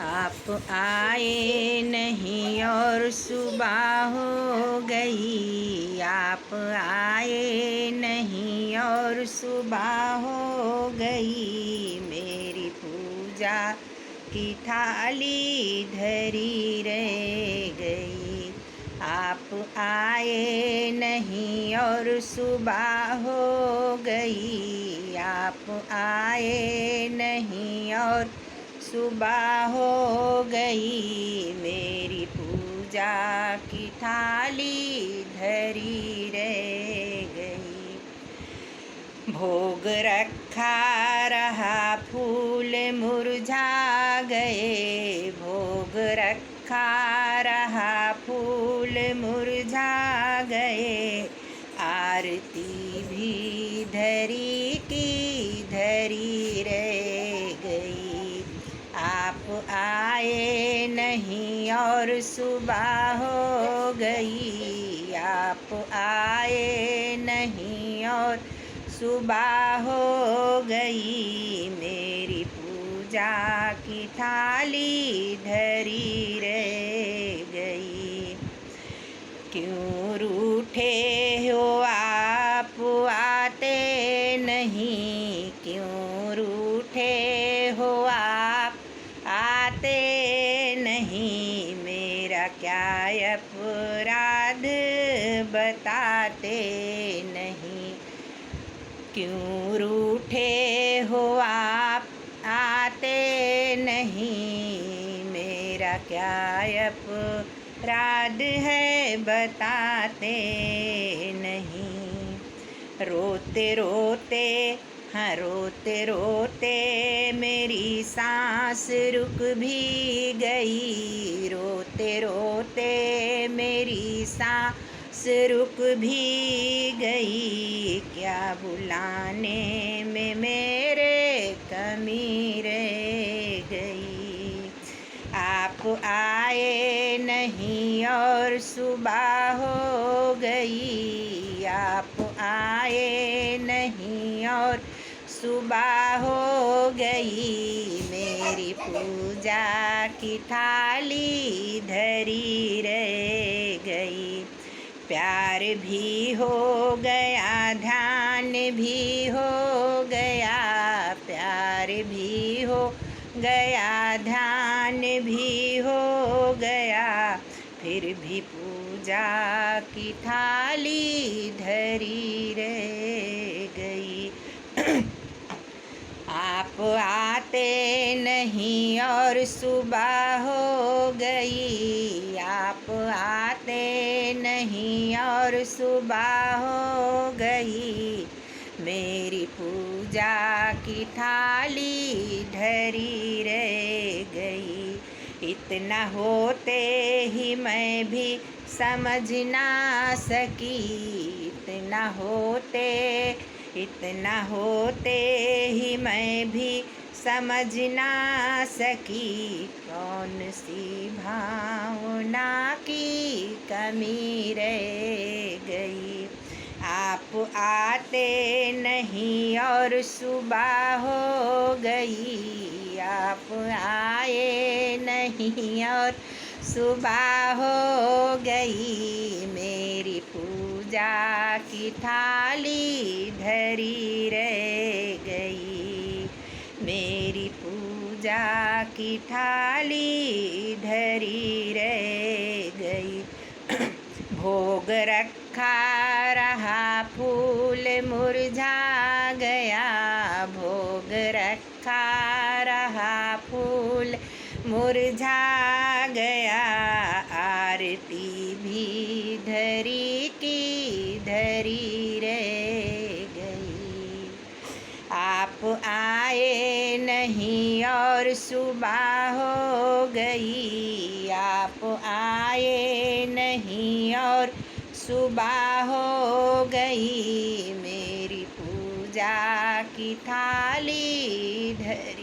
आप आए नहीं और सुबह हो गई। आप आए नहीं और सुबह हो गई। मेरी पूजा की थाली धरी रह गई। आप आए नहीं और सुबह हो गई। आप आए नहीं और सुबह हो गई। मेरी पूजा की थाली धरी रह गई। भोग रखा रहा फूल मुरझा गए। भोग रखा रहा फूल मुरझा गए। आरती भी धरी की धरी रह गई। आप आए नहीं और सुबह हो गई। आप आए नहीं और सुबह हो गई। मेरी पूजा की थाली धरी रह गई। क्यों रूठे हो आप आते नहीं। क्यों रूठे हो आप आते नहीं। मेरा क्या अपराध बताते नहीं। क्यों रूठे हो आप आते नहीं। मेरा क्या अपराध है बताते नहीं। रोते रोते हाँ रोते रोते मेरी सांस रुक भी गई। रोते रोते मेरी सांस रुक भी गई। क्या बुलाने में मेरे कमी रह गई। आप आए नहीं और सुबह हो गई। आप आए नहीं और सुबह हो गई। मेरी पूजा की थाली धरी रह गई। प्यार भी हो गया ध्यान भी हो गया। प्यार भी हो गया ध्यान भी हो गया। फिर भी पूजा की थाली धरी रह गई। आप आते नहीं और सुबह हो गई। आप आते नहीं और सुबह हो गई। मेरी पूजा की थाली धरी रह गई। इतना होते ही मैं भी समझ ना सकी। इतना होते ही मैं भी समझ ना सकी। कौन सी भावना की कमी रह गई। आप आते नहीं और सुबह हो गई। आप आए नहीं और सुबह हो गई। मेरी पूजा की थाली धरी रह गई। मेरी पूजा की थाली धरी रह गई। भोग रखा रहा फूल मुरझा गया। भोग रखा रहा फूल मुरझा गया। आरती भी धरी की धरी रह गई। आप आए नहीं और सुबह हो गई। आप आए नहीं और सुबह हो गई। मेरी पूजा की थाली धरी